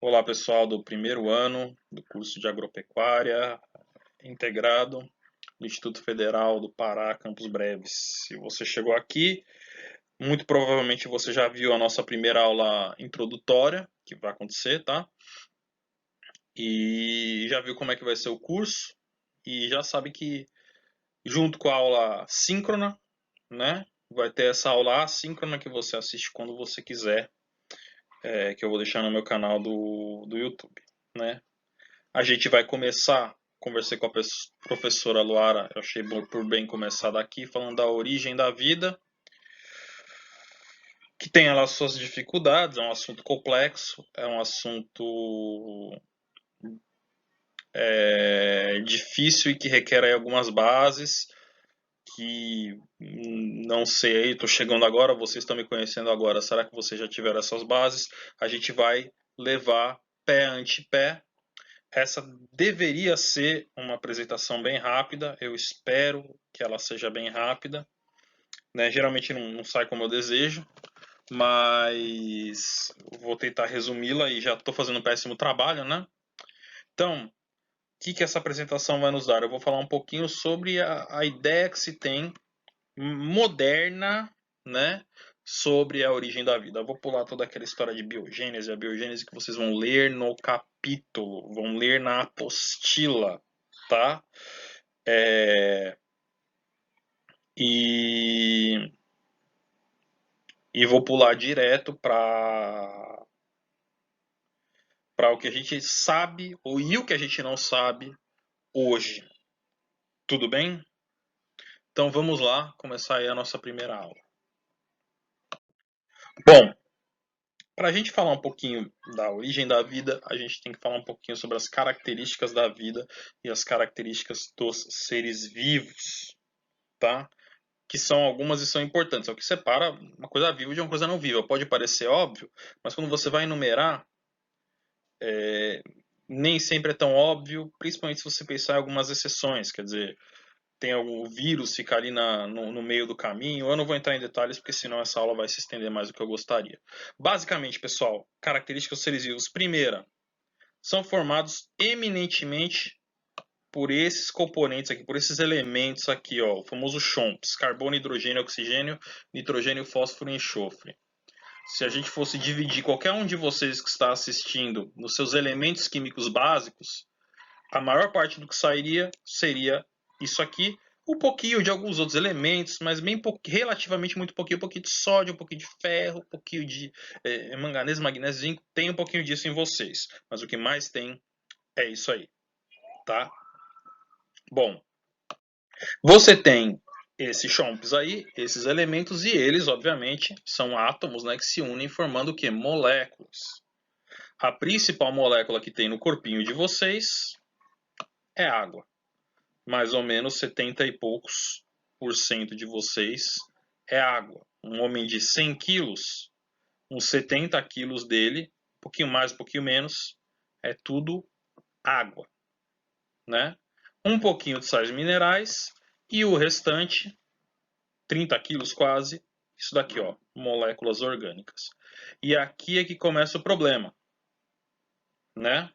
Olá, pessoal do primeiro ano do curso de Agropecuária Integrado do Instituto Federal do Pará, Campos Breves. Se você chegou aqui, muito provavelmente você já viu a nossa primeira aula introdutória, que vai acontecer, tá? E já viu como é que vai ser o curso, e já sabe que junto com a aula síncrona, né? Vai ter essa aula assíncrona que você assiste quando você quiser, que eu vou deixar no meu canal do YouTube, né? A gente vai começar, conversei com a professora Luara, eu achei por bem começar daqui, falando da origem da vida, que tem as suas dificuldades, é um assunto complexo, é um assunto difícil e que requer aí algumas bases, que não sei, estou chegando agora, vocês estão me conhecendo agora, será que vocês já tiveram essas bases? A gente vai levar pé ante pé. Essa deveria ser uma apresentação bem rápida, eu espero que ela seja bem rápida, né? Geralmente não sai como eu desejo, mas vou tentar resumi-la e já estou fazendo um péssimo trabalho, né? Então, o que essa apresentação vai nos dar? Eu vou falar um pouquinho sobre a ideia que se tem moderna, né? Sobre a origem da vida. Eu vou pular toda aquela história de biogênese, a biogênese que vocês vão ler no capítulo, vão ler na apostila, tá? É, e, e vou pular direto para o que a gente sabe e o que a gente não sabe hoje. Tudo bem? Então vamos lá começar aí a nossa primeira aula. Bom, para a gente falar um pouquinho da origem da vida, a gente tem que falar um pouquinho sobre as características da vida e as características dos seres vivos, tá? Que são algumas e são importantes. É o que separa uma coisa viva de uma coisa não viva. Pode parecer óbvio, mas quando você vai enumerar, nem sempre é tão óbvio, principalmente se você pensar em algumas exceções. Quer dizer, tem algum vírus ficar ali no meio do caminho. Eu não vou entrar em detalhes, porque senão essa aula vai se estender mais do que eu gostaria. Basicamente, pessoal, características dos seres vivos. Primeira, são formados eminentemente por esses componentes aqui, por esses elementos aqui, ó, o famoso CHOMPS, carbono, hidrogênio, oxigênio, nitrogênio, fósforo e enxofre. Se a gente fosse dividir qualquer um de vocês que está assistindo nos seus elementos químicos básicos, a maior parte do que sairia seria isso aqui, um pouquinho de alguns outros elementos, mas bem relativamente muito pouquinho, um pouquinho de sódio, um pouquinho de ferro, um pouquinho de manganês, magnésio, zinco, tem um pouquinho disso em vocês, mas o que mais tem é isso aí, tá? Bom, você tem esses chomps aí, esses elementos, e eles, obviamente, são átomos, né, que se unem formando o que? Moléculas. A principal molécula que tem no corpinho de vocês é água. Mais ou menos 70 e poucos por cento de vocês é água. Um homem de 100 quilos, uns 70 quilos dele, um pouquinho mais, um pouquinho menos, é tudo água, né? Um pouquinho de sais minerais e o restante, 30 quilos quase, isso daqui, ó, moléculas orgânicas. E aqui é que começa o problema, né?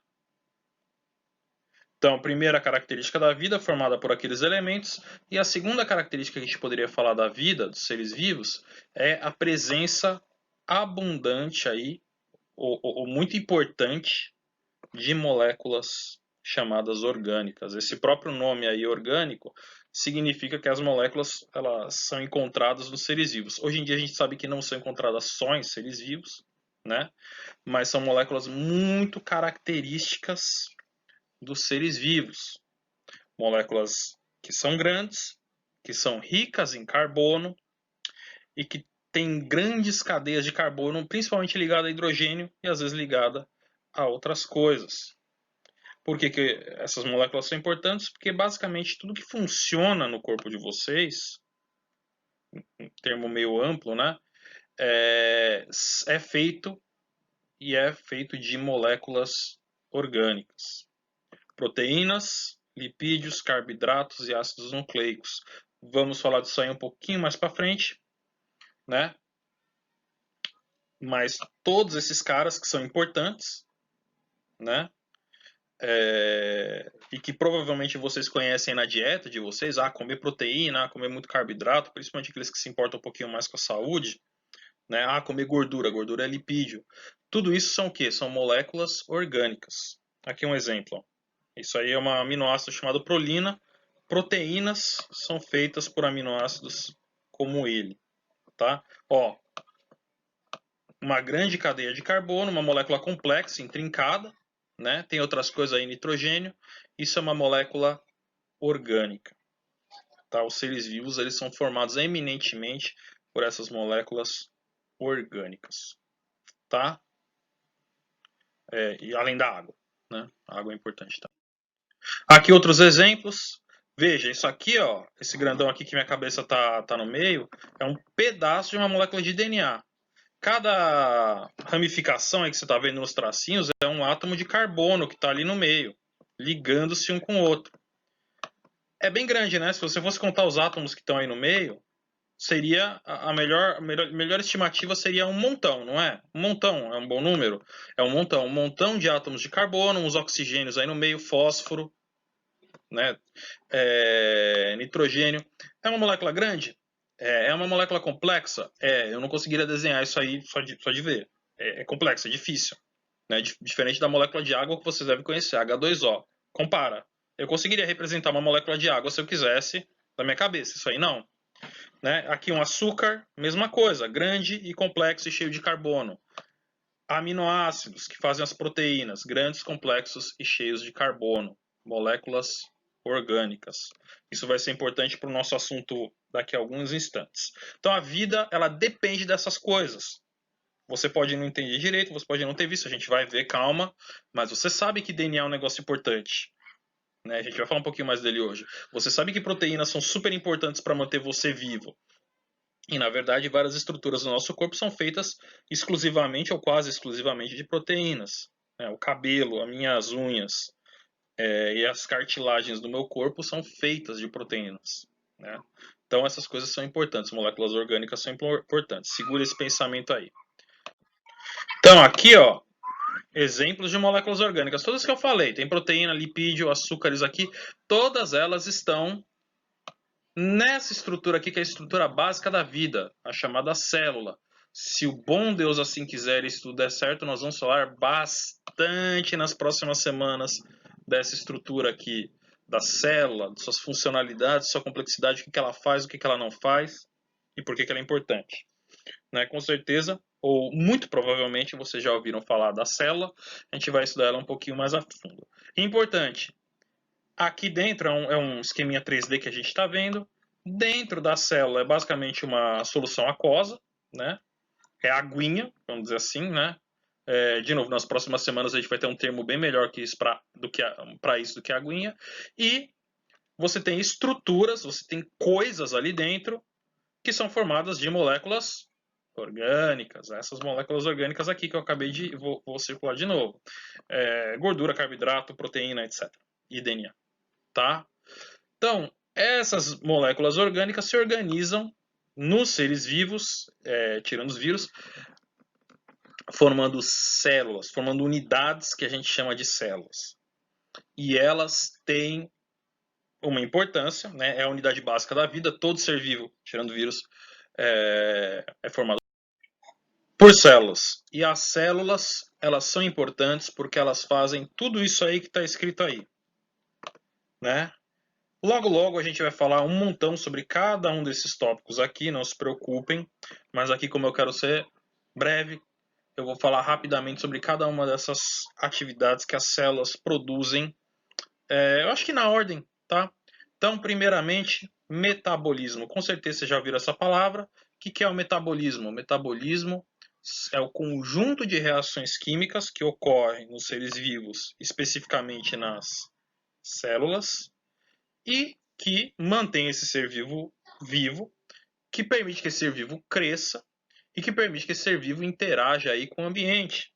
Então, a primeira característica da vida, formada por aqueles elementos, e a segunda característica que a gente poderia falar da vida, dos seres vivos, é a presença abundante aí, ou muito importante, de moléculas chamadas orgânicas. Esse próprio nome aí, orgânico, significa que as moléculas elas são encontradas nos seres vivos. Hoje em dia a gente sabe que não são encontradas só em seres vivos, né? Mas são moléculas muito características dos seres vivos. Moléculas que são grandes, que são ricas em carbono e que têm grandes cadeias de carbono, principalmente ligada a hidrogênio e às vezes ligada a outras coisas. Por que, que essas moléculas são importantes? Porque basicamente tudo que funciona no corpo de vocês, em termo meio amplo, né, é feito de moléculas orgânicas. Proteínas, lipídios, carboidratos e ácidos nucleicos. Vamos falar disso aí um pouquinho mais para frente, né? Mas todos esses caras que são importantes, né? E que provavelmente vocês conhecem na dieta de vocês, comer proteína, comer muito carboidrato, principalmente aqueles que se importam um pouquinho mais com a saúde, né? Comer gordura, gordura é lipídio. Tudo isso são o quê? São moléculas orgânicas. Aqui um exemplo. Ó. Isso aí é uma aminoácido chamado prolina. Proteínas são feitas por aminoácidos como ele, tá? Ó, uma grande cadeia de carbono, uma molécula complexa, intrincada, né? Tem outras coisas aí, nitrogênio. Isso é uma molécula orgânica. Tá? Os seres vivos eles são formados eminentemente por essas moléculas orgânicas. Tá? E além da água. Né? A água é importante. Tá? Aqui outros exemplos. Veja, isso aqui, ó, esse grandão aqui que minha cabeça tá no meio, é um pedaço de uma molécula de DNA. Cada ramificação aí que você está vendo nos tracinhos é um átomo de carbono que está ali no meio, ligando-se um com o outro. É bem grande, né? Se você fosse contar os átomos que estão aí no meio, seria a melhor estimativa seria um montão, não é? Um montão é um bom número. É um montão de átomos de carbono, uns oxigênios aí no meio, fósforo, né? Nitrogênio. É uma molécula grande? É uma molécula complexa? Eu não conseguiria desenhar isso aí só de ver. É complexo, é difícil. Né? Diferente da molécula de água que vocês devem conhecer, H2O. Compara. Eu conseguiria representar uma molécula de água se eu quisesse, na minha cabeça. Isso aí não. Né? Aqui um açúcar, mesma coisa. Grande e complexo e cheio de carbono. Aminoácidos, que fazem as proteínas. Grandes, complexos e cheios de carbono. Moléculas orgânicas. Isso vai ser importante para o nosso assunto daqui a alguns instantes. Então a vida, ela depende dessas coisas. Você pode não entender direito, você pode não ter visto, a gente vai ver, calma, mas você sabe que DNA é um negócio importante. Né? A gente vai falar um pouquinho mais dele hoje. Você sabe que proteínas são super importantes para manter você vivo. E, na verdade, várias estruturas do nosso corpo são feitas exclusivamente ou quase exclusivamente de proteínas. Né? O cabelo, as minhas unhas, e as cartilagens do meu corpo são feitas de proteínas. Né? Então essas coisas são importantes, moléculas orgânicas são importantes. Segura esse pensamento aí. Então aqui, ó, exemplos de moléculas orgânicas. Todas que eu falei, tem proteína, lipídio, açúcares aqui, todas elas estão nessa estrutura aqui que é a estrutura básica da vida, a chamada célula. Se o bom Deus assim quiser e se tudo der certo, nós vamos falar bastante nas próximas semanas dessa estrutura aqui da célula, de suas funcionalidades, sua complexidade, o que ela faz, o que ela não faz e por que ela é importante. Né? Com certeza, ou muito provavelmente, vocês já ouviram falar da célula, a gente vai estudar ela um pouquinho mais a fundo. Importante, aqui dentro é um esqueminha 3D que a gente está vendo. Dentro da célula é basicamente uma solução aquosa, né? É aguinha, vamos dizer assim, né? De novo, nas próximas semanas a gente vai ter um termo bem melhor que isso para isso do que a aguinha. E você tem estruturas, você tem coisas ali dentro que são formadas de moléculas orgânicas. Essas moléculas orgânicas aqui que eu acabei de... Vou circular de novo. Gordura, carboidrato, proteína, etc. E DNA. Tá? Então, essas moléculas orgânicas se organizam nos seres vivos, tirando os vírus, formando células, formando unidades que a gente chama de células. E elas têm uma importância, né? É a unidade básica da vida. Todo ser vivo, tirando vírus, é formado por células. E as células, elas são importantes porque elas fazem tudo isso aí que está escrito aí. Né? Logo, logo a gente vai falar um montão sobre cada um desses tópicos aqui, não se preocupem. Mas aqui, como eu quero ser breve, eu vou falar rapidamente sobre cada uma dessas atividades que as células produzem. Eu acho que na ordem, tá? Então, primeiramente, metabolismo. Com certeza vocês já ouviram essa palavra. O que é o metabolismo? O metabolismo é o conjunto de reações químicas que ocorrem nos seres vivos, especificamente nas células, e que mantém esse ser vivo vivo, que permite que esse ser vivo cresça e que permite que esse ser vivo interaja aí com o ambiente.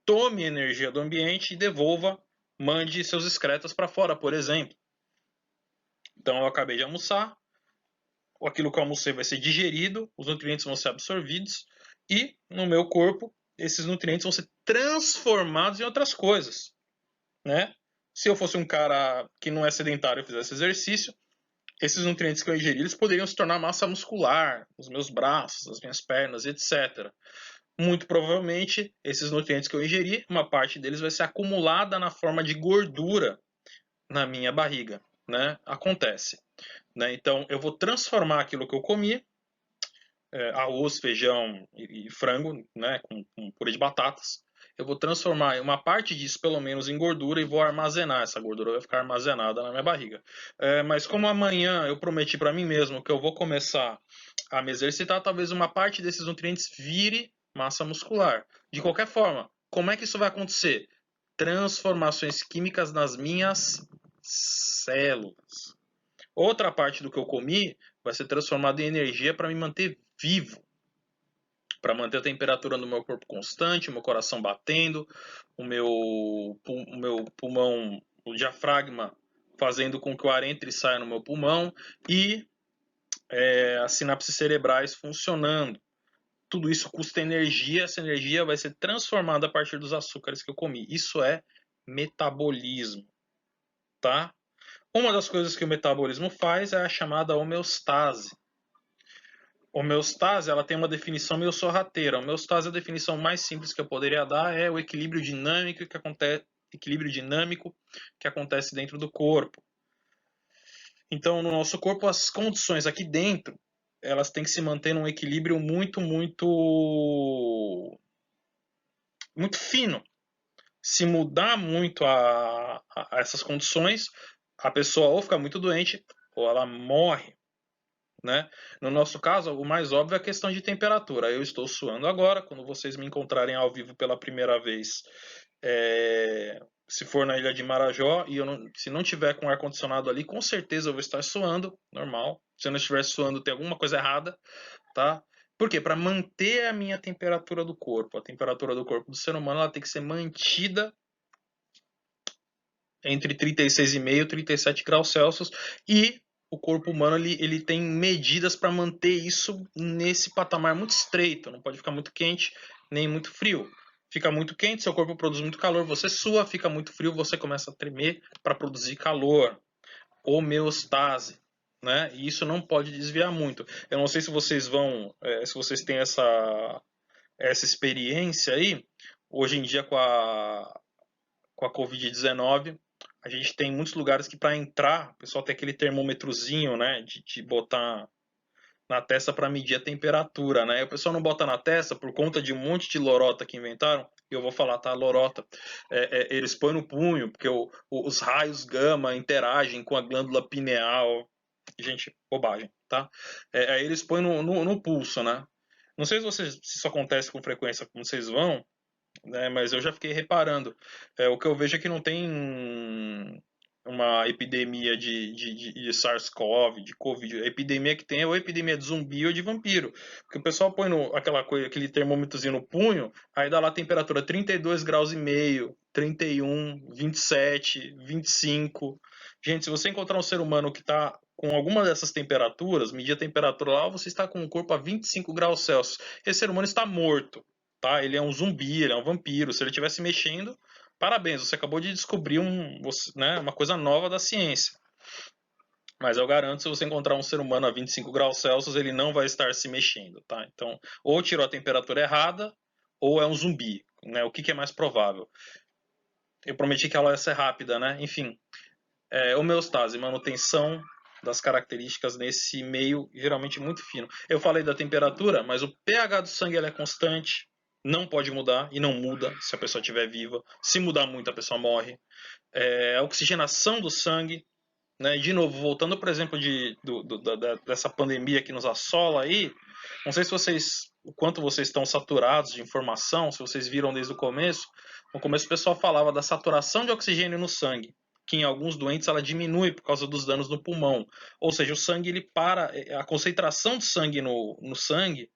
Tome energia do ambiente e devolva, mande seus excretas para fora, por exemplo. Então eu acabei de almoçar, aquilo que eu almocei vai ser digerido, os nutrientes vão ser absorvidos e no meu corpo esses nutrientes vão ser transformados em outras coisas, né? Se eu fosse um cara que não é sedentário e fizesse exercício, esses nutrientes que eu ingeri, eles poderiam se tornar massa muscular, os meus braços, as minhas pernas, etc. Muito provavelmente, esses nutrientes que eu ingeri, uma parte deles vai ser acumulada na forma de gordura na minha barriga, né? Acontece, né? Então, eu vou transformar aquilo que eu comi, arroz, feijão e frango, né? Com purê de batatas. Eu vou transformar uma parte disso, pelo menos, em gordura e vou armazenar. Essa gordura vai ficar armazenada na minha barriga. Mas como amanhã eu prometi para mim mesmo que eu vou começar a me exercitar, talvez uma parte desses nutrientes vire massa muscular. De qualquer forma, como é que isso vai acontecer? Transformações químicas nas minhas células. Outra parte do que eu comi vai ser transformada em energia para me manter vivo, para manter a temperatura do meu corpo constante, o meu coração batendo, o meu pulmão, o diafragma fazendo com que o ar entre e saia no meu pulmão e as sinapses cerebrais funcionando. Tudo isso custa energia, essa energia vai ser transformada a partir dos açúcares que eu comi. Isso é metabolismo, tá? Uma das coisas que o metabolismo faz é a chamada homeostase. Homeostase, ela tem uma definição meio sorrateira. A homeostase, a definição mais simples que eu poderia dar é o equilíbrio dinâmico que acontece dentro do corpo. Então, no nosso corpo, as condições aqui dentro, elas têm que se manter num equilíbrio muito fino. Se mudar muito a essas condições, a pessoa ou fica muito doente ou ela morre. Né? No nosso caso, o mais óbvio é a questão de temperatura. Eu estou suando agora. Quando vocês me encontrarem ao vivo pela primeira vez, se for na Ilha de Marajó e se não tiver com ar-condicionado ali, com certeza eu vou estar suando, normal. Se eu não estiver suando, tem alguma coisa errada, tá? Por quê? Para manter a minha temperatura do corpo. A temperatura do corpo do ser humano ela tem que ser mantida entre 36,5 e 37 graus Celsius e o corpo humano ele tem medidas para manter isso nesse patamar muito estreito. Não pode ficar muito quente nem muito frio. Fica muito quente, seu corpo produz muito calor, você sua, fica muito frio, você começa a tremer para produzir calor. Homeostase, né? E isso não pode desviar muito. Eu não sei se vocês se vocês têm essa experiência aí. Hoje em dia com a Covid-19, a gente tem muitos lugares que para entrar, o pessoal tem aquele termômetrozinho, né, de botar na testa para medir a temperatura, né? E o pessoal não bota na testa por conta de um monte de lorota que inventaram. E eu vou falar, tá? Lorota. Eles põem no punho, porque os raios gama interagem com a glândula pineal. Gente, bobagem, tá? Aí eles põem no pulso, né? Não sei se isso acontece com frequência quando vocês vão, né? Mas eu já fiquei reparando. O que eu vejo é que não tem uma epidemia de SARS-CoV, de Covid. A epidemia que tem é ou epidemia de zumbi ou de vampiro. Porque o pessoal põe aquele termômetrozinho no punho, aí dá lá a temperatura 32 graus e meio, 31, 27, 25. Gente, se você encontrar um ser humano que está com alguma dessas temperaturas, medir a temperatura lá, você está com o corpo a 25 graus Celsius. Esse ser humano está morto. Tá? Ele é um zumbi, ele é um vampiro. Se ele estivesse mexendo, parabéns, você acabou de descobrir uma coisa nova da ciência. Mas eu garanto, se você encontrar um ser humano a 25 graus Celsius, ele não vai estar se mexendo, tá? Então, ou tirou a temperatura errada, ou é um zumbi, né? O que é mais provável? Eu prometi que ela ia ser rápida, né? Enfim, homeostase, manutenção das características nesse meio geralmente muito fino. Eu falei da temperatura, mas o pH do sangue é constante, não pode mudar e não muda se a pessoa estiver viva. Se mudar muito, a pessoa morre. A oxigenação do sangue, né? De novo, voltando, por exemplo, dessa pandemia que nos assola aí, não sei o quanto vocês estão saturados de informação, se vocês viram desde o começo. No começo o pessoal falava da saturação de oxigênio no sangue, que em alguns doentes ela diminui por causa dos danos no pulmão. Ou seja, o sangue ele para, a concentração de sangue no sangue,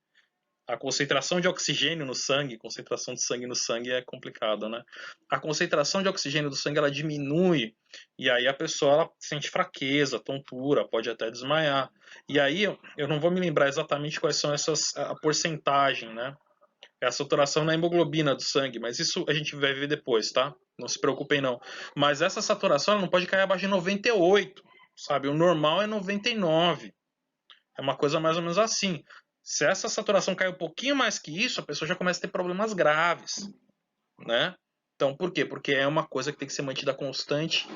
a concentração de oxigênio no sangue, concentração de sangue no sangue é complicado, né? A concentração de oxigênio do sangue ela diminui e aí a pessoa ela sente fraqueza, tontura, pode até desmaiar. E aí eu não vou me lembrar exatamente quais são a porcentagem, né? É a saturação na hemoglobina do sangue, mas isso a gente vai ver depois, tá? Não se preocupem não. Mas essa saturação não pode cair abaixo de 98, sabe? O normal é 99. É uma coisa mais ou menos assim. Se essa saturação cair um pouquinho mais que isso, a pessoa já começa a ter problemas graves, né? Então, por quê? Porque é uma coisa que tem que ser mantida constante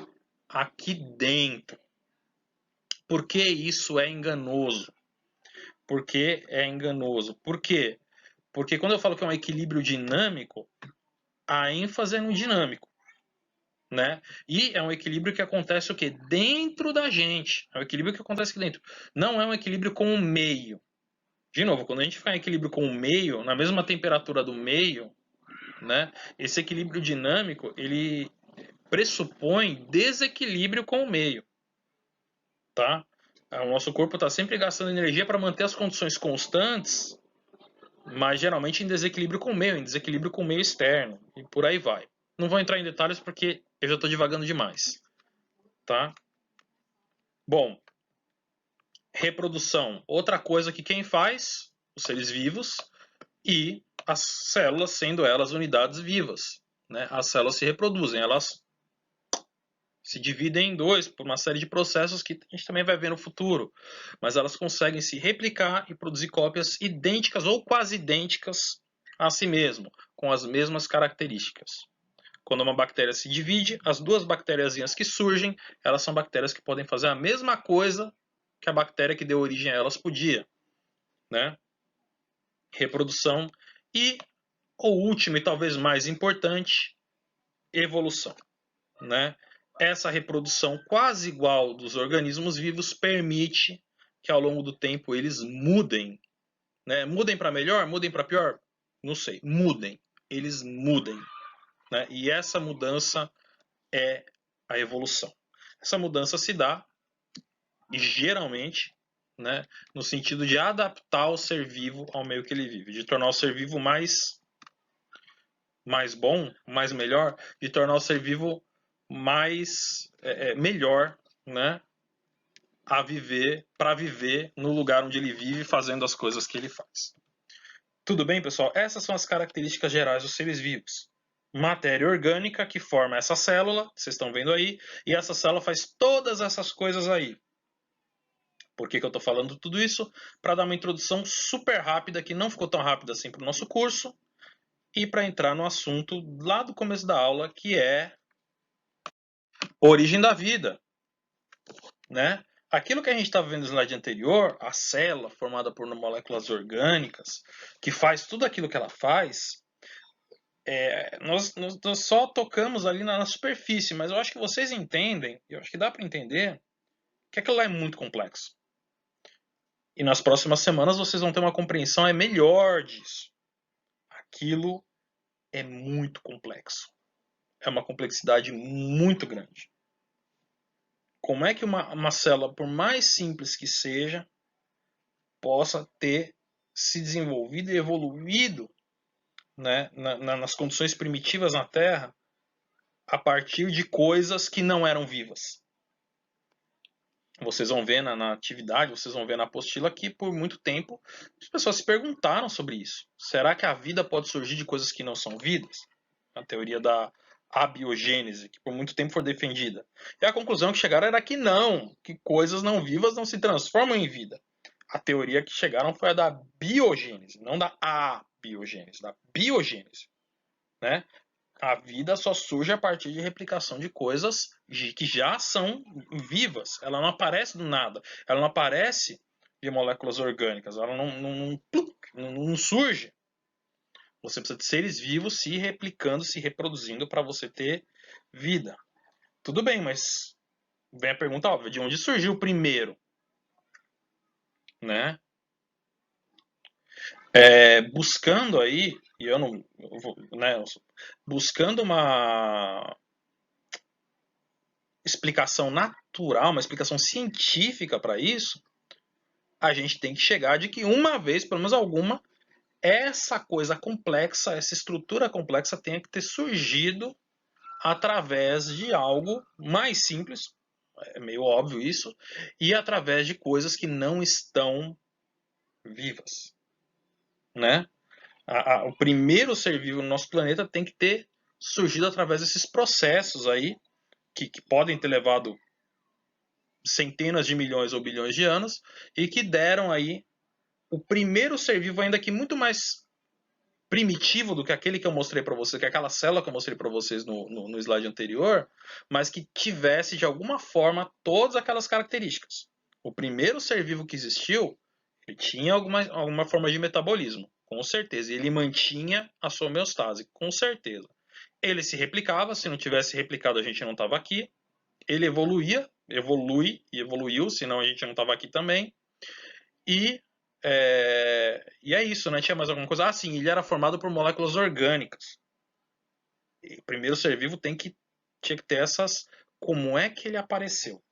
aqui dentro. Por que isso é enganoso? Por que é enganoso? Por quê? Porque quando eu falo que é um equilíbrio dinâmico, a ênfase é no dinâmico, né? E é um equilíbrio que acontece o quê? Dentro da gente. É um equilíbrio que acontece aqui dentro. Não é um equilíbrio com o meio. De novo, quando a gente ficar em equilíbrio com o meio, na mesma temperatura do meio, né? Esse equilíbrio dinâmico, ele pressupõe desequilíbrio com o meio, tá? O nosso corpo está sempre gastando energia para manter as condições constantes, mas geralmente em desequilíbrio com o meio, em desequilíbrio com o meio externo, e por aí vai. Não vou entrar em detalhes porque eu já estou divagando demais, tá? Bom, reprodução. Outra coisa que quem faz? Os seres vivos e as células, sendo elas unidades vivas, né? As células se reproduzem, elas se dividem em dois por uma série de processos que a gente também vai ver no futuro, mas elas conseguem se replicar e produzir cópias idênticas ou quase idênticas a si mesmo, com as mesmas características. Quando uma bactéria se divide, as duas bactériazinhas que surgem, elas são bactérias que podem fazer a mesma coisa que a bactéria que deu origem a elas podia, né? Reprodução e o último e talvez mais importante, evolução, né? Essa reprodução quase igual dos organismos vivos permite que ao longo do tempo eles mudem, né? Mudem para melhor, mudem para pior, não sei, mudem, eles mudem, né? E essa mudança é a evolução. Essa mudança se dá geralmente, né, no sentido de adaptar o ser vivo ao meio que ele vive, de tornar o ser vivo mais bom, mais melhor, de tornar o ser vivo mais melhor, né, a viver, para viver no lugar onde ele vive, fazendo as coisas que ele faz. Tudo bem, pessoal? Essas são as características gerais dos seres vivos. Matéria orgânica que forma essa célula, vocês estão vendo aí, e essa célula faz todas essas coisas aí. Por que eu estou falando tudo isso? Para dar uma introdução super rápida, que não ficou tão rápida assim para o nosso curso, e para entrar no assunto lá do começo da aula, que é origem da vida, né? Aquilo que a gente estava vendo no slide anterior, a célula formada por moléculas orgânicas, que faz tudo aquilo que ela faz, nós só tocamos ali na superfície, mas eu acho que vocês entendem, eu acho que dá para entender, que aquilo lá é muito complexo. E nas próximas semanas vocês vão ter uma compreensão melhor disso. Aquilo é muito complexo. É uma complexidade muito grande. Como é que uma célula, por mais simples que seja, possa ter se desenvolvido e evoluído, né, nas condições primitivas na Terra a partir de coisas que não eram vivas? Vocês vão ver na atividade, vocês vão ver na apostila que por muito tempo as pessoas se perguntaram sobre isso. Será que a vida pode surgir de coisas que não são vidas? A teoria da abiogênese, que por muito tempo foi defendida. E a conclusão que chegaram era que não, que coisas não vivas não se transformam em vida. A teoria que chegaram foi a da biogênese, não da abiogênese, da biogênese, né? A vida só surge a partir de replicação de coisas que já são vivas. Ela não aparece do nada. Ela não aparece de moléculas orgânicas. Ela não surge. Você precisa de seres vivos se replicando, se reproduzindo para você ter vida. Tudo bem, mas vem a pergunta óbvia: de onde surgiu o primeiro? Né? Buscando aí, e eu não. Né, buscando uma explicação natural, uma explicação científica para isso, a gente tem que chegar de que uma vez, pelo menos alguma, essa coisa complexa, essa estrutura complexa tenha que ter surgido através de algo mais simples, é meio óbvio isso, e através de coisas que não estão vivas, né? O primeiro ser vivo no nosso planeta tem que ter surgido através desses processos aí, que podem ter levado centenas de milhões ou bilhões de anos, e que deram aí o primeiro ser vivo, ainda que muito mais primitivo do que aquele que eu mostrei para vocês, que é aquela célula que eu mostrei para vocês no slide anterior, mas que tivesse de alguma forma todas aquelas características. O primeiro ser vivo que existiu, ele tinha alguma forma de metabolismo, com certeza. E ele mantinha a sua homeostase, com certeza. Ele se replicava, se não tivesse replicado a gente não estava aqui. Ele evolui e evoluiu, senão a gente não estava aqui também. E é isso, né? Tinha mais alguma coisa? Ah, sim, ele era formado por moléculas orgânicas. E o primeiro ser vivo tinha que ter essas. Como é que ele apareceu?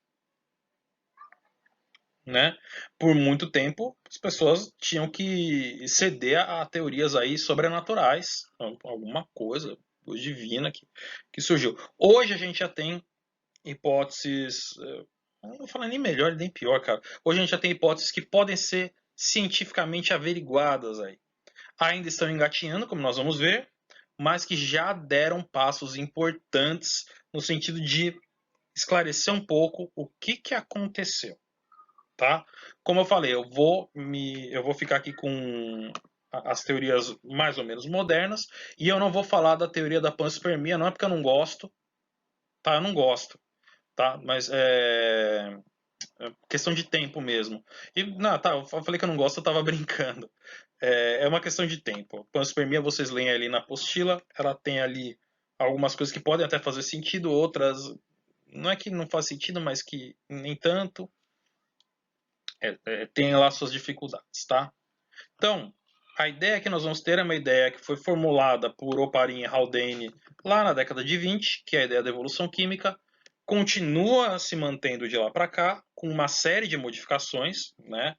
Né? Por muito tempo, as pessoas tinham que ceder a teorias aí sobrenaturais, alguma coisa divina que surgiu. Hoje a gente já tem hipóteses, não vou falar nem melhor nem pior, cara. Hoje a gente já tem hipóteses que podem ser cientificamente averiguadas aí. Ainda estão engatinhando, como nós vamos ver, mas que já deram passos importantes no sentido de esclarecer um pouco o que aconteceu, tá? Como eu falei, eu vou ficar aqui com as teorias mais ou menos modernas e eu não vou falar da teoria da panspermia, não é porque eu não gosto, tá? Eu não gosto, tá? Mas é questão de tempo mesmo. E, não, tá, eu falei que eu não gosto, eu tava brincando. É uma questão de tempo. Panspermia, vocês leem ali na apostila, ela tem ali algumas coisas que podem até fazer sentido, outras não é que não faz sentido, mas que nem tanto. Tem lá suas dificuldades, tá? Então, a ideia que nós vamos ter é uma ideia que foi formulada por Oparin e Haldane lá na década de 20, que é a ideia da evolução química, continua se mantendo de lá para cá, com uma série de modificações, né?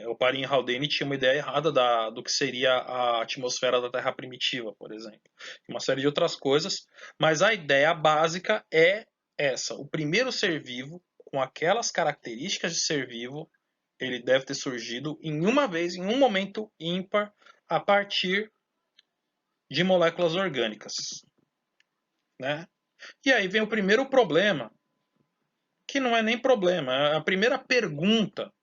Oparin e Haldane tinha uma ideia errada do que seria a atmosfera da Terra primitiva, por exemplo. Uma série de outras coisas, mas a ideia básica é essa. O primeiro ser vivo, com aquelas características de ser vivo, ele deve ter surgido em uma vez, em um momento ímpar, a partir de moléculas orgânicas. Né? E aí vem o primeiro problema, que não é nem problema, é a primeira pergunta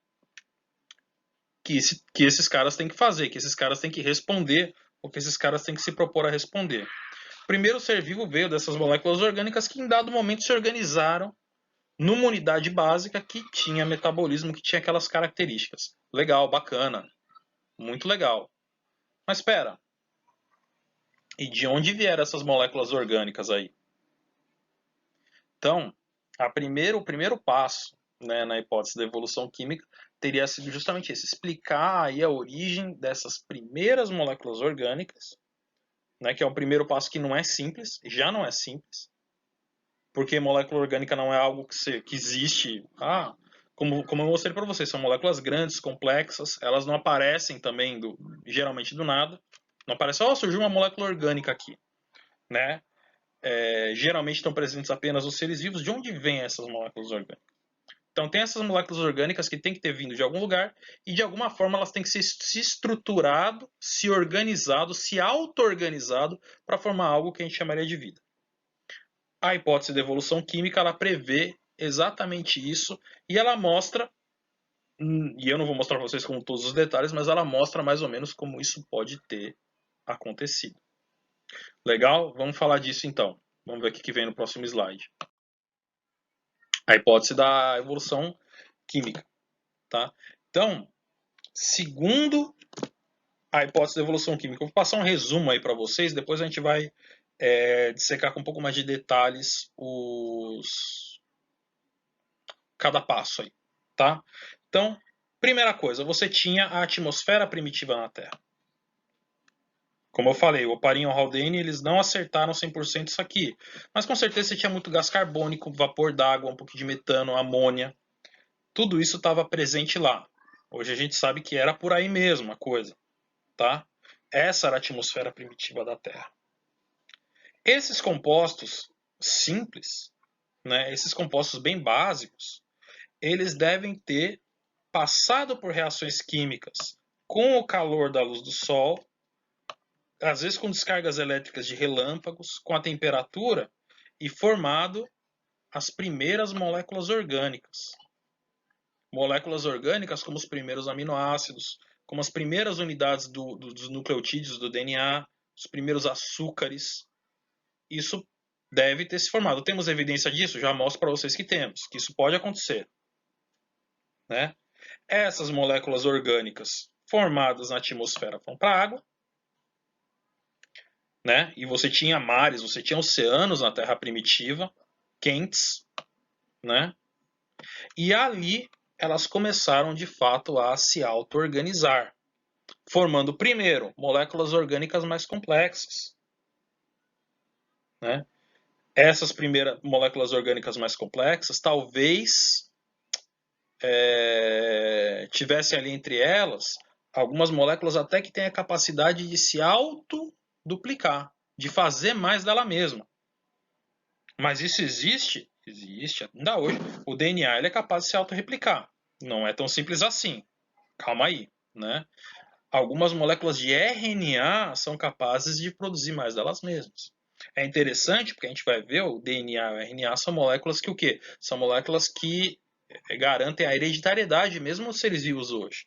que esses caras têm que fazer, que esses caras têm que responder, ou que esses caras têm que se propor a responder. O primeiro ser vivo veio dessas moléculas orgânicas que em dado momento se organizaram numa unidade básica que tinha metabolismo, que tinha aquelas características. Legal, bacana, muito legal. Mas espera, e de onde vieram essas moléculas orgânicas aí? Então, o primeiro passo, né, na hipótese da evolução química teria sido justamente esse, explicar aí a origem dessas primeiras moléculas orgânicas, né, que é o primeiro passo que não é simples, já não é simples, porque molécula orgânica não é algo que existe, como eu mostrei para vocês, são moléculas grandes, complexas, elas não aparecem também geralmente do nada, não aparece, surgiu uma molécula orgânica aqui, né? Geralmente estão presentes apenas os seres vivos. De onde vêm essas moléculas orgânicas? Então tem essas moléculas orgânicas que têm que ter vindo de algum lugar e de alguma forma elas têm que se estruturado, se organizado, se auto-organizado para formar algo que a gente chamaria de vida. A hipótese da evolução química ela prevê exatamente isso e ela mostra, e eu não vou mostrar para vocês com todos os detalhes, mas ela mostra mais ou menos como isso pode ter acontecido. Legal? Vamos falar disso então. Vamos ver o que vem no próximo slide. A hipótese da evolução química, tá? Então, segundo a hipótese da evolução química, eu vou passar um resumo aí para vocês, depois a gente vai dissecar com um pouco mais de detalhes cada passo aí, tá? Então, primeira coisa, você tinha a atmosfera primitiva na Terra. Como eu falei, o Oparin e o Haldane, eles não acertaram 100% isso aqui. Mas com certeza você tinha muito gás carbônico, vapor d'água, um pouquinho de metano, amônia. Tudo isso estava presente lá. Hoje a gente sabe que era por aí mesmo a coisa, tá? Essa era a atmosfera primitiva da Terra. Esses compostos simples, né, esses compostos bem básicos, eles devem ter passado por reações químicas com o calor da luz do Sol às vezes com descargas elétricas de relâmpagos, com a temperatura, e formado as primeiras moléculas orgânicas. Moléculas orgânicas como os primeiros aminoácidos, como as primeiras unidades dos nucleotídeos do DNA, os primeiros açúcares. Isso deve ter se formado. Temos evidência disso? Já mostro para vocês que temos, que isso pode acontecer. Né? Essas moléculas orgânicas formadas na atmosfera vão para a água, né? E você tinha mares, você tinha oceanos na Terra primitiva, quentes, né? E ali elas começaram de fato a se auto-organizar, formando primeiro moléculas orgânicas mais complexas, né? Essas primeiras moléculas orgânicas mais complexas talvez tivessem ali entre elas algumas moléculas até que têm a capacidade de se autoduplicar, de fazer mais dela mesma. Mas isso existe? Existe, ainda hoje. O DNA ele é capaz de se autorreplicar. Não é tão simples assim. Calma aí, né? Algumas moléculas de RNA são capazes de produzir mais delas mesmas. É interessante porque a gente vai ver o DNA e o RNA são moléculas que o quê? São moléculas que garantem a hereditariedade mesmo nos seres vivos hoje.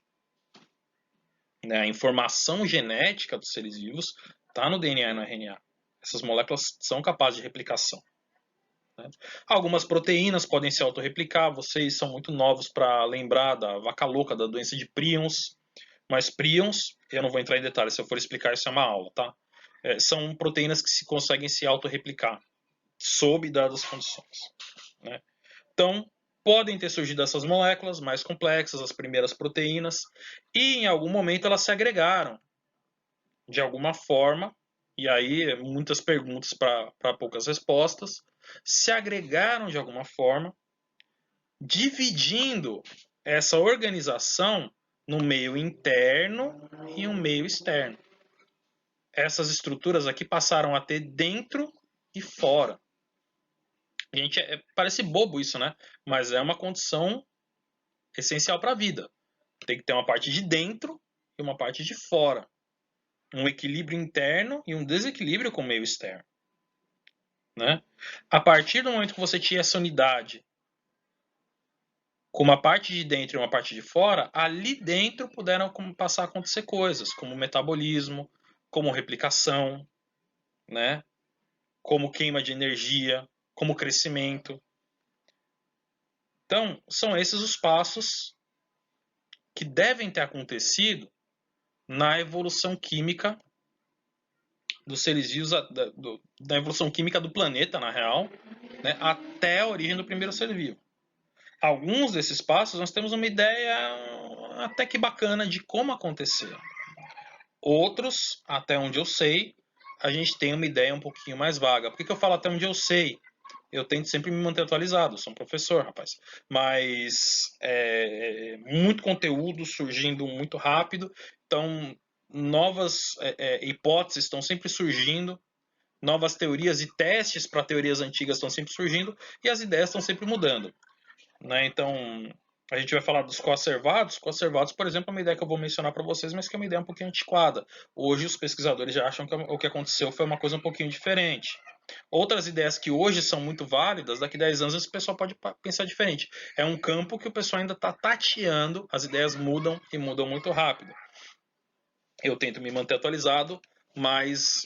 Né? A informação genética dos seres vivos está no DNA e no RNA. Essas moléculas são capazes de replicação. Né? Algumas proteínas podem se autorreplicar. Vocês são muito novos para lembrar da vaca louca, da doença de prions. Mas prions, eu não vou entrar em detalhes, se eu for explicar isso é uma aula, tá? São proteínas que conseguem se autorreplicar sob dadas condições. Né? Então, podem ter surgido essas moléculas mais complexas, as primeiras proteínas, e em algum momento elas se agregaram de alguma forma, e aí muitas perguntas para poucas respostas, se agregaram de alguma forma, dividindo essa organização no meio interno e um meio externo. Essas estruturas aqui passaram a ter dentro e fora. Gente, parece bobo isso, né? Mas é uma condição essencial para a vida. Tem que ter uma parte de dentro e uma parte de fora. Um equilíbrio interno e um desequilíbrio com o meio externo. Né? A partir do momento que você tinha essa unidade com uma parte de dentro e uma parte de fora, ali dentro puderam passar a acontecer coisas, como metabolismo, como replicação, né? Como queima de energia, como crescimento. Então, são esses os passos que devem ter acontecido na evolução química dos seres vivos, da evolução química do planeta, na real, né, até a origem do primeiro ser vivo. Alguns desses passos nós temos uma ideia até que bacana de como aconteceu. Outros, até onde eu sei, a gente tem uma ideia um pouquinho mais vaga. Por que eu falo até onde eu sei? Eu tento sempre me manter atualizado, sou um professor, rapaz. Mas muito conteúdo surgindo muito rápido, então novas hipóteses estão sempre surgindo, novas teorias e testes para teorias antigas estão sempre surgindo e as ideias estão sempre mudando. Né? Então, a gente vai falar dos coacervados. Coacervados, por exemplo, é uma ideia que eu vou mencionar para vocês, mas que é uma ideia um pouquinho antiquada. Hoje, os pesquisadores já acham que o que aconteceu foi uma coisa um pouquinho diferente. Outras ideias que hoje são muito válidas, daqui a 10 anos o pessoal pode pensar diferente. É um campo que o pessoal ainda está tateando, as ideias mudam e mudam muito rápido. Eu tento me manter atualizado, mas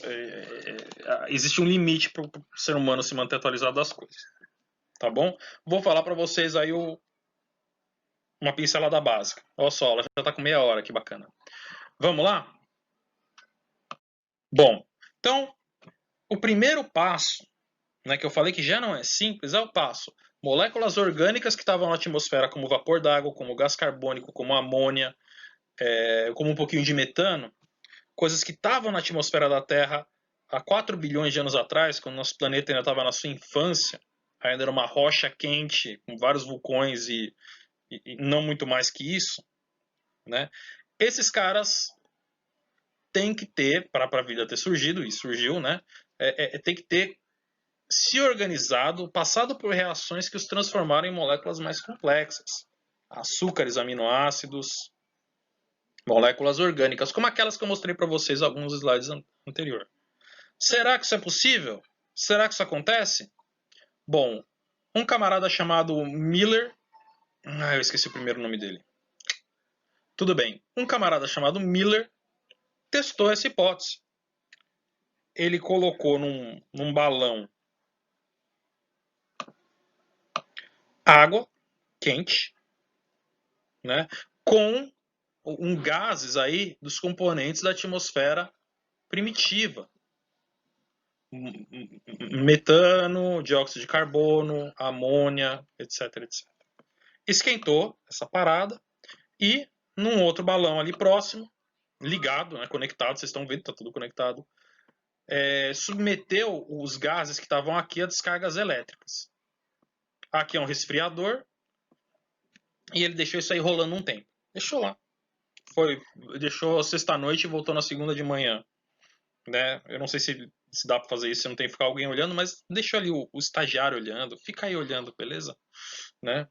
existe um limite para o ser humano se manter atualizado das coisas. Tá bom? Vou falar para vocês aí uma pincelada básica. Olha só, ela já está com meia hora, que bacana. Vamos lá? Bom, então, o primeiro passo, né, que eu falei que já não é simples, é o passo. Moléculas orgânicas que estavam na atmosfera, como vapor d'água, como gás carbônico, como amônia, como um pouquinho de metano, coisas que estavam na atmosfera da Terra há 4 bilhões de anos atrás, quando o nosso planeta ainda estava na sua infância, ainda era uma rocha quente, com vários vulcões e não muito mais que isso, né? Esses caras têm que ter, para a vida ter surgido, e surgiu, né? Tem que ter se organizado, passado por reações que os transformaram em moléculas mais complexas. Açúcares, aminoácidos, Moléculas orgânicas, como aquelas que eu mostrei para vocês alguns slides anterior. Será que isso é possível? Será que isso acontece? Bom, um camarada chamado Miller... eu esqueci o primeiro nome dele. Tudo bem. Um camarada chamado Miller testou essa hipótese. Ele colocou num balão água quente, né, com gases aí dos componentes da atmosfera primitiva. Metano, dióxido de carbono, amônia, etc, etc. Esquentou essa parada e num outro balão ali próximo, ligado, né, conectado, vocês estão vendo, está tudo conectado, submeteu os gases que estavam aqui a descargas elétricas. Aqui é um resfriador e ele deixou isso aí rolando um tempo. Deixou lá. Deixou sexta-noite e voltou na segunda de manhã. Né? Eu não sei se dá para fazer isso, se não tem que ficar alguém olhando, mas deixa ali o estagiário olhando, fica aí olhando, beleza? Né?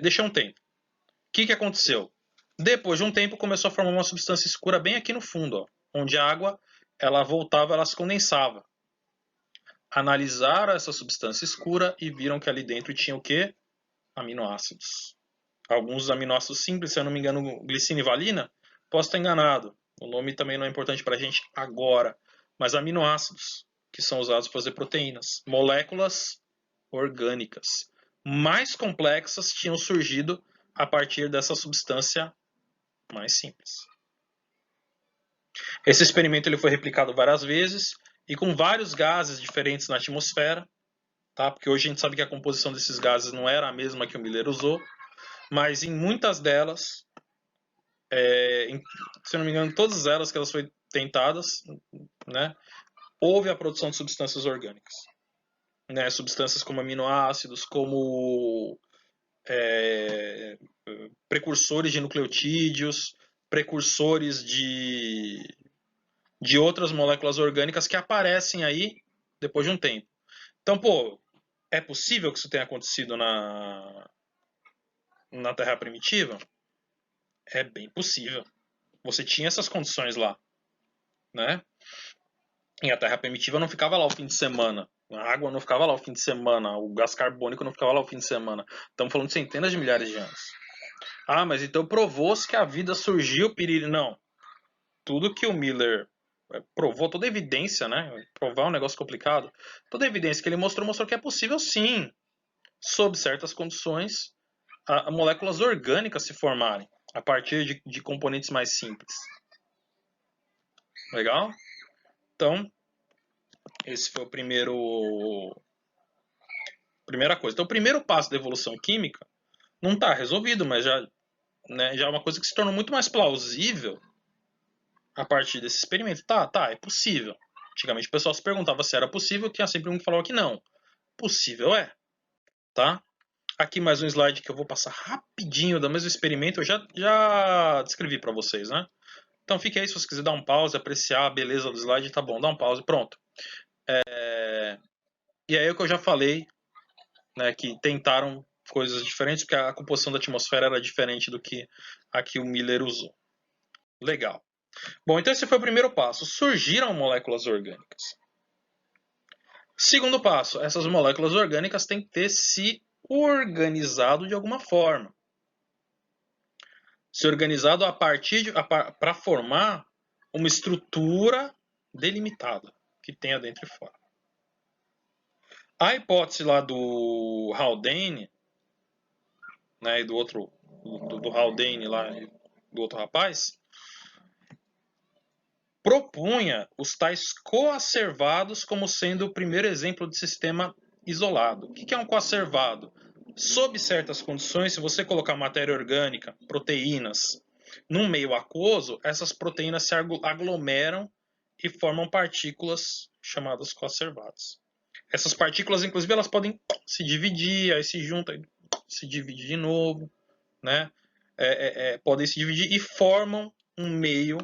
Deixa um tempo. O que aconteceu? Depois de um tempo começou a formar uma substância escura bem aqui no fundo, ó, onde a água ela voltava, ela se condensava. Analisaram essa substância escura e viram que ali dentro tinha o quê? Aminoácidos. Alguns aminoácidos simples, se eu não me engano, glicina e valina. Posso estar enganado. O nome também não é importante para a gente agora. Mas aminoácidos, que são usados para fazer proteínas. Moléculas orgânicas mais complexas tinham surgido a partir dessa substância mais simples. Esse experimento ele foi replicado várias vezes e com vários gases diferentes na atmosfera, tá? Porque hoje a gente sabe que a composição desses gases não era a mesma que o Miller usou, mas em muitas delas, se eu não me engano, todas elas que elas foram tentadas, né, houve a produção de substâncias orgânicas, né, substâncias como aminoácidos, como precursores de nucleotídeos, precursores de outras moléculas orgânicas que aparecem aí depois de um tempo. Então, pô, é possível que isso tenha acontecido na Terra primitiva? É bem possível. Você tinha essas condições lá, né? E a Terra primitiva não ficava lá o fim de semana. A água não ficava lá o fim de semana. O gás carbônico não ficava lá o fim de semana. Estamos falando de centenas de milhares de anos. Ah, mas então provou-se que a vida surgiu, piriri. Não. Tudo que o Miller provou, toda evidência, né? Provar é um negócio complicado. Toda evidência que ele mostrou que é possível sim, sob certas condições, a moléculas orgânicas se formarem a partir de componentes mais simples. Legal? Então, esse foi o primeira coisa. Então, o primeiro passo da evolução química não está resolvido, mas já é uma coisa que se tornou muito mais plausível a partir desse experimento. Tá, é possível. Antigamente o pessoal se perguntava se era possível, tinha sempre um que falava que não. Possível é, tá? Aqui mais um slide que eu vou passar rapidinho do mesmo experimento, eu já descrevi para vocês, né? Então fique aí se você quiser dar um pause, apreciar a beleza do slide, tá bom, dá um pause, pronto. E aí é o que eu já falei, né, que tentaram coisas diferentes, porque a composição da atmosfera era diferente do que a que o Miller usou. Legal. Bom, então esse foi o primeiro passo. Surgiram moléculas orgânicas. Segundo passo, essas moléculas orgânicas têm que ter se organizado de alguma forma. Se organizado a partir para formar uma estrutura delimitada que tenha dentro e fora. A hipótese lá do Haldane, né, e do outro do Haldane lá, do outro rapaz, propunha os tais coacervados como sendo o primeiro exemplo de sistema isolado. O que é um coacervado? Sob certas condições, se você colocar matéria orgânica, proteínas, num meio aquoso, essas proteínas se aglomeram e formam partículas chamadas coacervados. Essas partículas, inclusive, elas podem se dividir, aí se juntam, se dividem de novo, né? Podem se dividir e formam um meio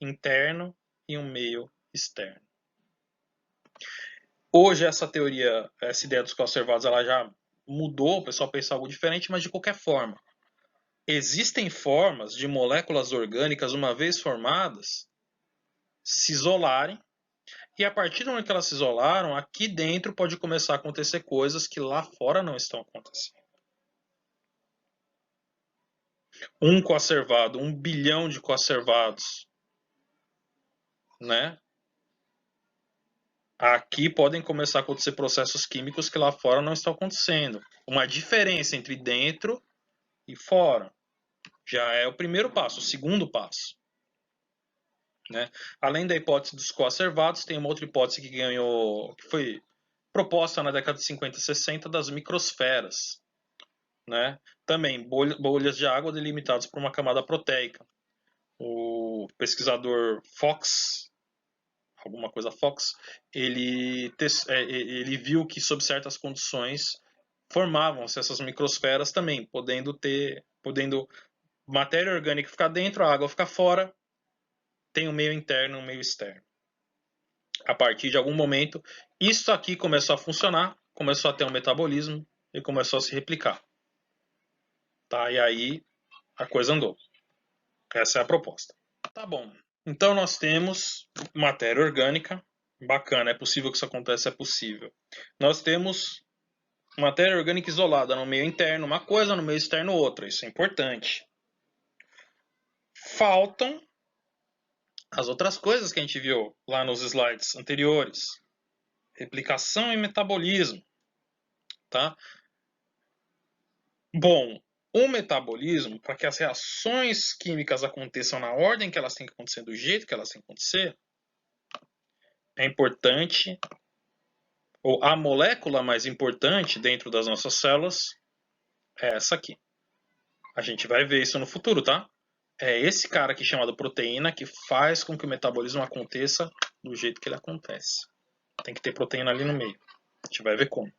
interno e um meio externo. Hoje essa teoria, essa ideia dos conservados, ela já mudou, o pessoal pensa algo diferente, mas de qualquer forma, existem formas de moléculas orgânicas, uma vez formadas, se isolarem, e a partir do momento que elas se isolaram, aqui dentro pode começar a acontecer coisas que lá fora não estão acontecendo. Um coacervado, 1 bilhão de coacervados, né? Aqui podem começar a acontecer processos químicos que lá fora não estão acontecendo. Uma diferença entre dentro e fora. Já é o primeiro passo, o segundo passo. Né? Além da hipótese dos coacervados, tem uma outra hipótese que ganhou, que foi proposta na década de 50 e 60 das microsferas. Né? Também bolhas de água delimitadas por uma camada proteica. O pesquisador Fox, alguma coisa Fox, ele viu que sob certas condições formavam-se essas microsferas também, podendo matéria orgânica ficar dentro, a água ficar fora, tem um meio interno e um meio externo. A partir de algum momento, isso aqui começou a funcionar, começou a ter um metabolismo e começou a se replicar. Tá? E aí a coisa andou. Essa é a proposta. Tá bom. Então nós temos matéria orgânica. Bacana, é possível que isso aconteça, é possível. Nós temos matéria orgânica isolada no meio interno uma coisa, no meio externo outra. Isso é importante. Faltam as outras coisas que a gente viu lá nos slides anteriores. Replicação e metabolismo. Tá? Bom, o metabolismo, para que as reações químicas aconteçam na ordem que elas têm que acontecer, do jeito que elas têm que acontecer, é importante, ou a molécula mais importante dentro das nossas células é essa aqui. A gente vai ver isso no futuro, tá? É esse cara aqui chamado proteína que faz com que o metabolismo aconteça do jeito que ele acontece. Tem que ter proteína ali no meio. A gente vai ver como.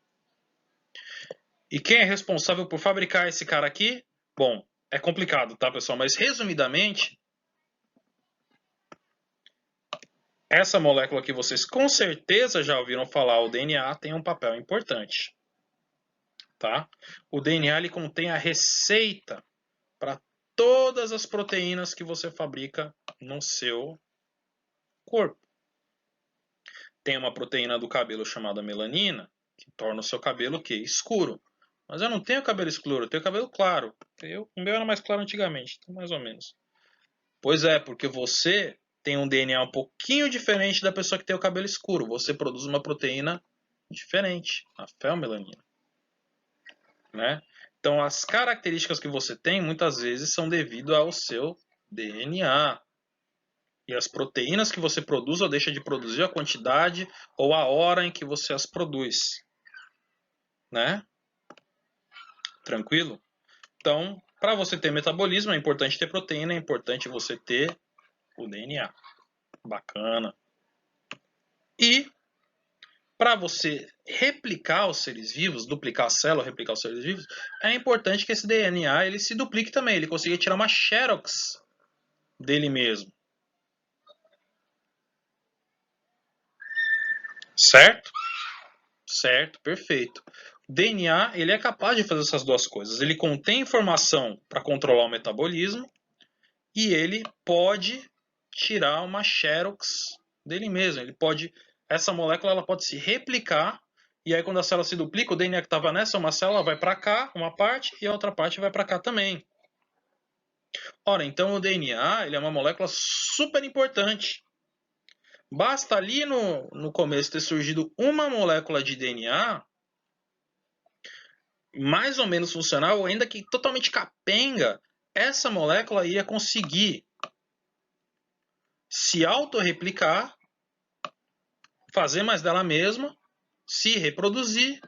E quem é responsável por fabricar esse cara aqui? Bom, é complicado, tá, pessoal? Mas resumidamente, essa molécula que vocês com certeza já ouviram falar, o DNA, tem um papel importante. Tá? O DNA ele contém a receita para todas as proteínas que você fabrica no seu corpo. Tem uma proteína do cabelo chamada melanina, que torna o seu cabelo o quê? Escuro. Mas eu não tenho cabelo escuro, eu tenho cabelo claro. O meu era mais claro antigamente, então mais ou menos. Pois é, porque você tem um DNA um pouquinho diferente da pessoa que tem o cabelo escuro. Você produz uma proteína diferente, a feomelanina. Né? Então, as características que você tem, muitas vezes, são devido ao seu DNA. E as proteínas que você produz ou deixa de produzir, a quantidade ou a hora em que você as produz. Né? Tranquilo? Então, para você ter metabolismo, é importante ter proteína, é importante você ter o DNA. Bacana. E para você replicar os seres vivos, duplicar a célula, replicar os seres vivos, é importante que esse DNA ele se duplique também, ele consiga tirar uma xerox dele mesmo. Certo? Certo, perfeito. O DNA ele é capaz de fazer essas duas coisas. Ele contém informação para controlar o metabolismo e ele pode tirar uma xerox dele mesmo. Ele pode, essa molécula ela pode se replicar e aí quando a célula se duplica, o DNA que estava nessa uma célula vai para cá, uma parte, e a outra parte vai para cá também. Ora, então o DNA ele é uma molécula super importante. Basta ali no começo ter surgido uma molécula de DNA mais ou menos funcional, ainda que totalmente capenga, essa molécula ia conseguir se autorreplicar, fazer mais dela mesma, se reproduzir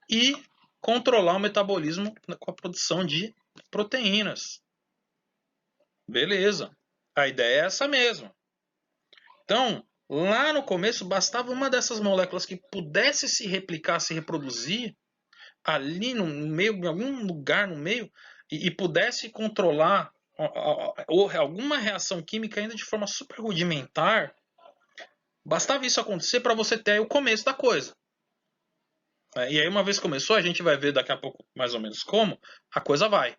e controlar o metabolismo com a produção de proteínas. Beleza. A ideia é essa mesma. Então, lá no começo, bastava uma dessas moléculas que pudesse se replicar, se reproduzir, ali no meio, em algum lugar no meio, e pudesse controlar alguma reação química ainda de forma super rudimentar, bastava isso acontecer para você ter o começo da coisa. E aí, uma vez que começou, a gente vai ver daqui a pouco mais ou menos como a coisa vai.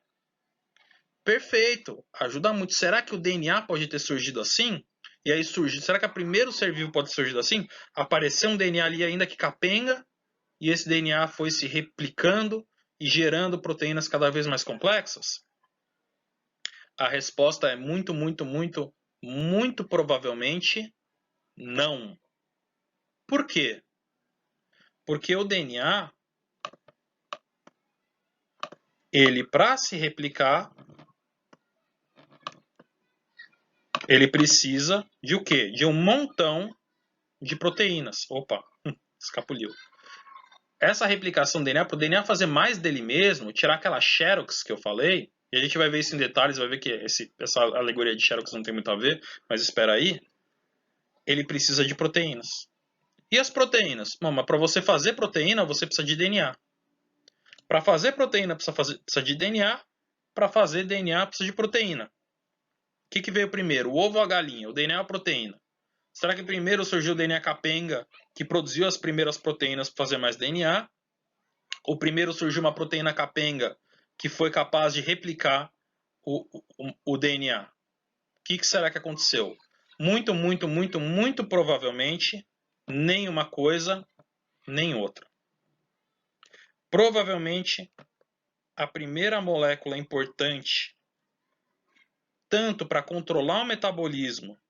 Perfeito, ajuda muito. Será que o DNA pode ter surgido assim? E aí surge, será que o primeiro ser vivo pode ter surgido assim? Apareceu um DNA ali ainda que capenga, e esse DNA foi se replicando e gerando proteínas cada vez mais complexas? A resposta é muito, muito, muito, muito provavelmente não. Por quê? Porque o DNA, ele para se replicar, ele precisa de o quê? De um montão de proteínas. Opa, escapuliu. Essa replicação do DNA, para o DNA fazer mais dele mesmo, tirar aquela xerox que eu falei, e a gente vai ver isso em detalhes, vai ver que essa alegoria de xerox não tem muito a ver, mas espera aí, ele precisa de proteínas. E as proteínas? Bom, mas para você fazer proteína, você precisa de DNA. Para fazer proteína, precisa de DNA. Para fazer DNA, precisa de proteína. O que veio primeiro, o ovo ou a galinha? O DNA ou a proteína? Será que primeiro surgiu o DNA capenga, que produziu as primeiras proteínas para fazer mais DNA? Ou primeiro surgiu uma proteína capenga que foi capaz de replicar o DNA? O que será que aconteceu? Muito, muito, muito, muito provavelmente, nem uma coisa, nem outra. Provavelmente, a primeira molécula importante, tanto para controlar o metabolismo,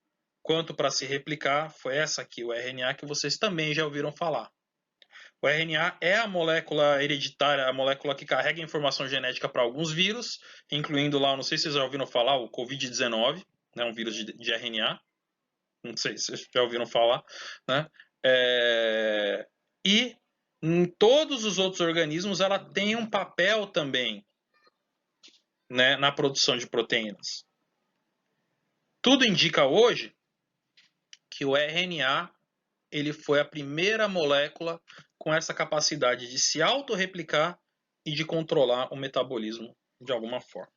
quanto para se replicar, foi essa aqui, o RNA, que vocês também já ouviram falar. O RNA é a molécula hereditária, a molécula que carrega informação genética para alguns vírus, incluindo lá, não sei se vocês já ouviram falar, o Covid-19, né, um vírus de RNA. Não sei se vocês já ouviram falar. Né? E em todos os outros organismos ela tem um papel também, né, na produção de proteínas. Tudo indica hoje que o RNA ele foi a primeira molécula com essa capacidade de se autorreplicar e de controlar o metabolismo de alguma forma.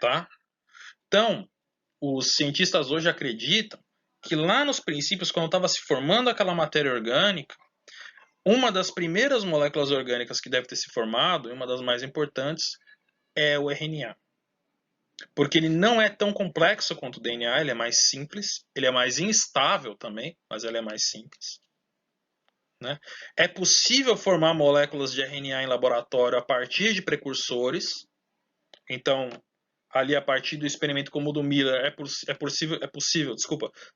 Tá? Então, os cientistas hoje acreditam que lá nos princípios, quando estava se formando aquela matéria orgânica, uma das primeiras moléculas orgânicas que deve ter se formado, e uma das mais importantes, é o RNA. Porque ele não é tão complexo quanto o DNA, ele é mais simples, ele é mais instável também, mas ele é mais simples. Né? É possível formar moléculas de RNA em laboratório a partir de precursores. Então, ali a partir do experimento como o do Miller, é possível,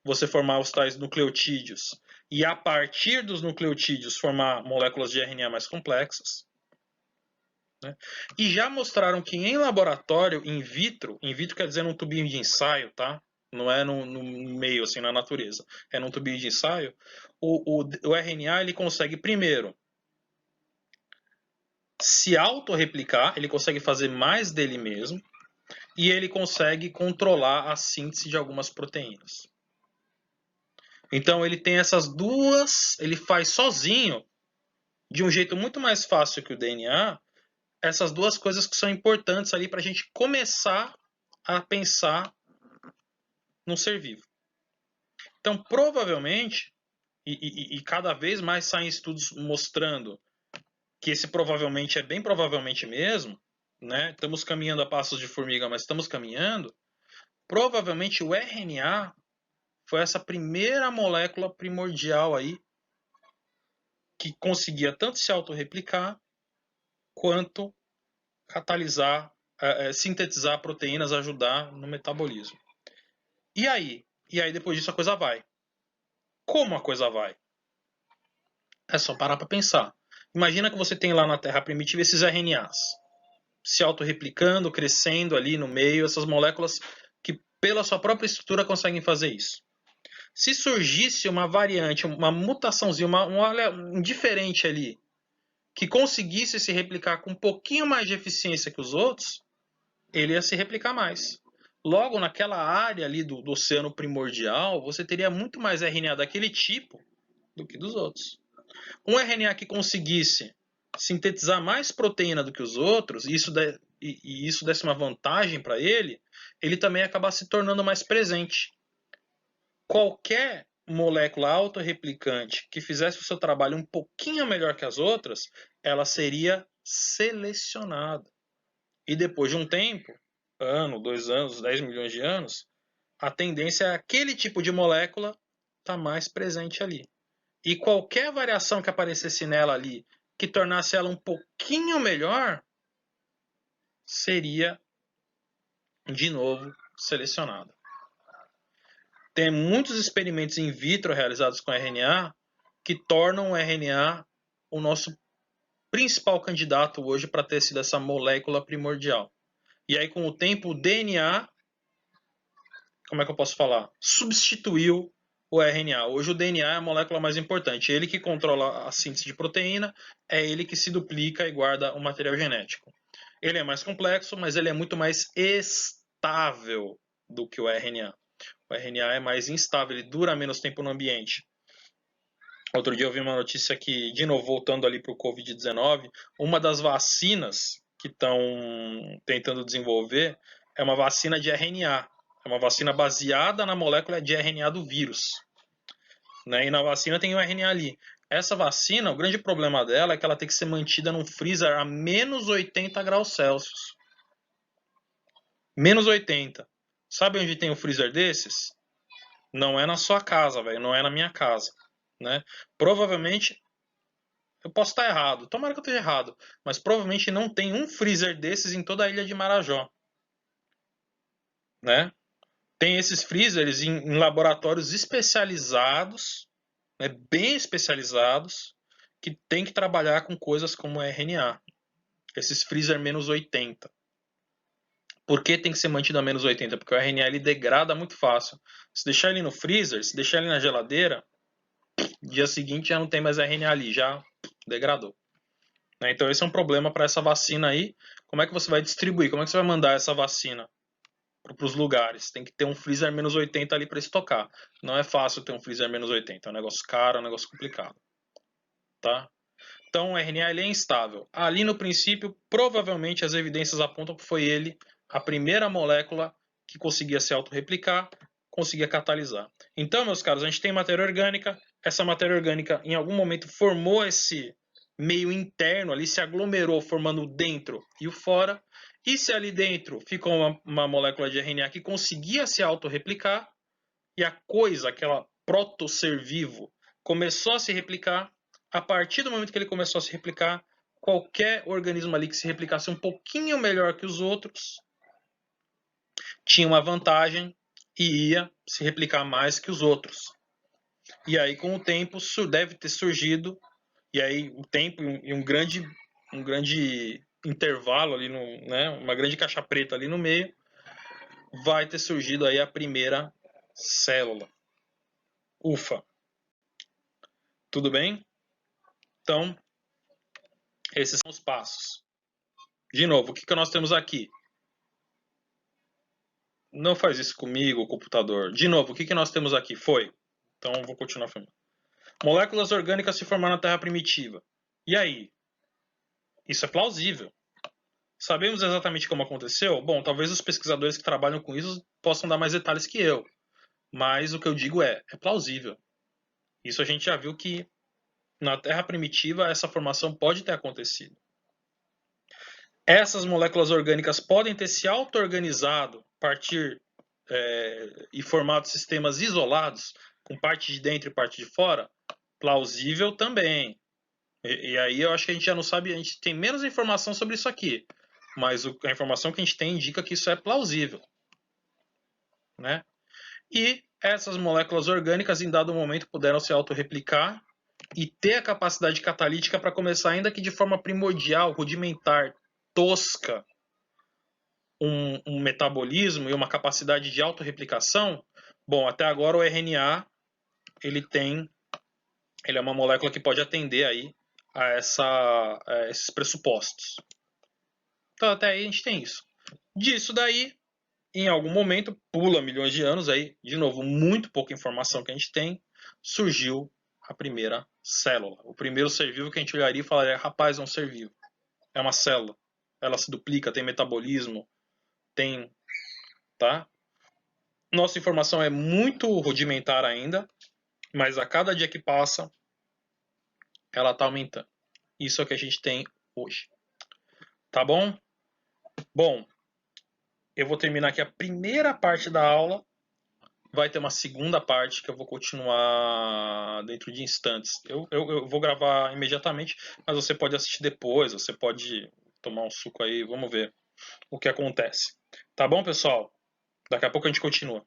você formar os tais nucleotídeos e a partir dos nucleotídeos formar moléculas de RNA mais complexas. Né? E já mostraram que em laboratório, in vitro quer dizer num tubinho de ensaio, tá? Não é no meio, assim, na natureza. É num tubinho de ensaio. O RNA ele consegue, primeiro, se autorreplicar, ele consegue fazer mais dele mesmo, e ele consegue controlar a síntese de algumas proteínas. Então ele tem essas duas, ele faz sozinho, de um jeito muito mais fácil que o DNA, essas duas coisas que são importantes ali para a gente começar a pensar num ser vivo. Então, provavelmente, e cada vez mais saem estudos mostrando que esse provavelmente é bem provavelmente mesmo, né? Estamos caminhando a passos de formiga, mas estamos caminhando. Provavelmente o RNA foi essa primeira molécula primordial aí que conseguia tanto se autorreplicar quanto catalisar, sintetizar proteínas, ajudar no metabolismo. E aí? E aí depois disso a coisa vai. Como a coisa vai? É só parar para pensar. Imagina que você tem lá na Terra primitiva esses RNAs se autorreplicando, crescendo ali no meio, essas moléculas que pela sua própria estrutura conseguem fazer isso. Se surgisse uma variante, uma mutaçãozinha, um diferente ali, que conseguisse se replicar com um pouquinho mais de eficiência que os outros, ele ia se replicar mais. Logo, naquela área ali do oceano primordial, você teria muito mais RNA daquele tipo do que dos outros. Um RNA que conseguisse sintetizar mais proteína do que os outros, e isso desse uma vantagem para ele, ele também acaba se tornando mais presente. Qualquer molécula autorreplicante que fizesse o seu trabalho um pouquinho melhor que as outras, ela seria selecionada. E depois de um tempo, ano, 2 anos, 10 milhões de anos, a tendência é aquele tipo de molécula estar mais presente ali. E qualquer variação que aparecesse nela ali, que tornasse ela um pouquinho melhor, seria de novo selecionada. Tem muitos experimentos in vitro realizados com RNA que tornam o RNA o nosso principal candidato hoje para ter sido essa molécula primordial. E aí, com o tempo, o DNA, como é que eu posso falar? Substituiu o RNA. Hoje o DNA é a molécula mais importante. Ele que controla a síntese de proteína, é ele que se duplica e guarda o material genético. Ele é mais complexo, mas ele é muito mais estável do que o RNA. O RNA é mais instável, ele dura menos tempo no ambiente. Outro dia eu vi uma notícia que, de novo, voltando ali para o Covid-19, uma das vacinas que estão tentando desenvolver é uma vacina de RNA. É uma vacina baseada na molécula de RNA do vírus. Né? E na vacina tem o RNA ali. Essa vacina, o grande problema dela é que ela tem que ser mantida num freezer a menos 80 graus Celsius. Menos 80. Sabe onde tem um freezer desses? Não é na sua casa, velho. Não é na minha casa. Né? Provavelmente, eu posso estar errado. Tomara que eu esteja errado. Mas provavelmente não tem um freezer desses em toda a ilha de Marajó. Né? Tem esses freezers em laboratórios especializados, né, bem especializados, que tem que trabalhar com coisas como RNA. Esses freezer menos 80. Por que tem que ser mantido a menos 80? Porque o RNA ele degrada muito fácil. Se deixar ele no freezer, se deixar ele na geladeira, dia seguinte já não tem mais RNA ali, já degradou. Então esse é um problema para essa vacina aí. Como é que você vai distribuir? Como é que você vai mandar essa vacina para os lugares? Tem que ter um freezer menos 80 ali para estocar. Não é fácil ter um freezer menos 80. É um negócio caro, é um negócio complicado. Tá? Então o RNA ele é instável. Ali no princípio, provavelmente as evidências apontam que foi ele a primeira molécula que conseguia se autorreplicar, conseguia catalisar. Então, meus caros, a gente tem matéria orgânica. Essa matéria orgânica em algum momento formou esse meio interno ali, se aglomerou formando o dentro e o fora. E se ali dentro ficou uma molécula de RNA que conseguia se autorreplicar, e a coisa, aquela proto-ser vivo, começou a se replicar, a partir do momento que ele começou a se replicar, qualquer organismo ali que se replicasse um pouquinho melhor que os outros tinha uma vantagem e ia se replicar mais que os outros. E aí, com o tempo, deve ter surgido, e aí o tempo e um grande intervalo ali, né, uma grande caixa preta ali no meio, vai ter surgido aí a primeira célula. Ufa! Tudo bem? Então, esses são os passos. De novo, o que nós temos aqui? Não faz isso comigo, computador. De novo, o que nós temos aqui? Foi. Então, vou continuar filmando. Moléculas orgânicas se formaram na Terra primitiva. E aí? Isso é plausível. Sabemos exatamente como aconteceu? Bom, talvez os pesquisadores que trabalham com isso possam dar mais detalhes que eu. Mas o que eu digo é plausível. Isso a gente já viu que na Terra primitiva essa formação pode ter acontecido. Essas moléculas orgânicas podem ter se auto-organizado a partir e formado sistemas isolados, com parte de dentro e parte de fora? Plausível também. E aí eu acho que a gente já não sabe, a gente tem menos informação sobre isso aqui, mas a informação que a gente tem indica que isso é plausível. Né? E essas moléculas orgânicas, em dado momento, puderam se autorreplicar e ter a capacidade catalítica para começar, ainda que de forma primordial, rudimentar, tosca, um metabolismo e uma capacidade de autorreplicação. Bom, até agora o RNA ele é uma molécula que pode atender aí a esses pressupostos. Então até aí a gente tem isso. Disso daí, em algum momento, pula milhões de anos aí, de novo, muito pouca informação que a gente tem, surgiu a primeira célula. O primeiro ser vivo que a gente olharia e falaria, rapaz, é um ser vivo. É uma célula. Ela se duplica, tem metabolismo, tem, tá? Nossa informação é muito rudimentar ainda, mas a cada dia que passa, ela está aumentando. Isso é o que a gente tem hoje. Tá bom? Bom, eu vou terminar aqui a primeira parte da aula. Vai ter uma segunda parte que eu vou continuar dentro de instantes. Eu vou gravar imediatamente, mas você pode assistir depois, você pode tomar um suco aí, vamos ver o que acontece. Tá bom, pessoal? Daqui a pouco a gente continua.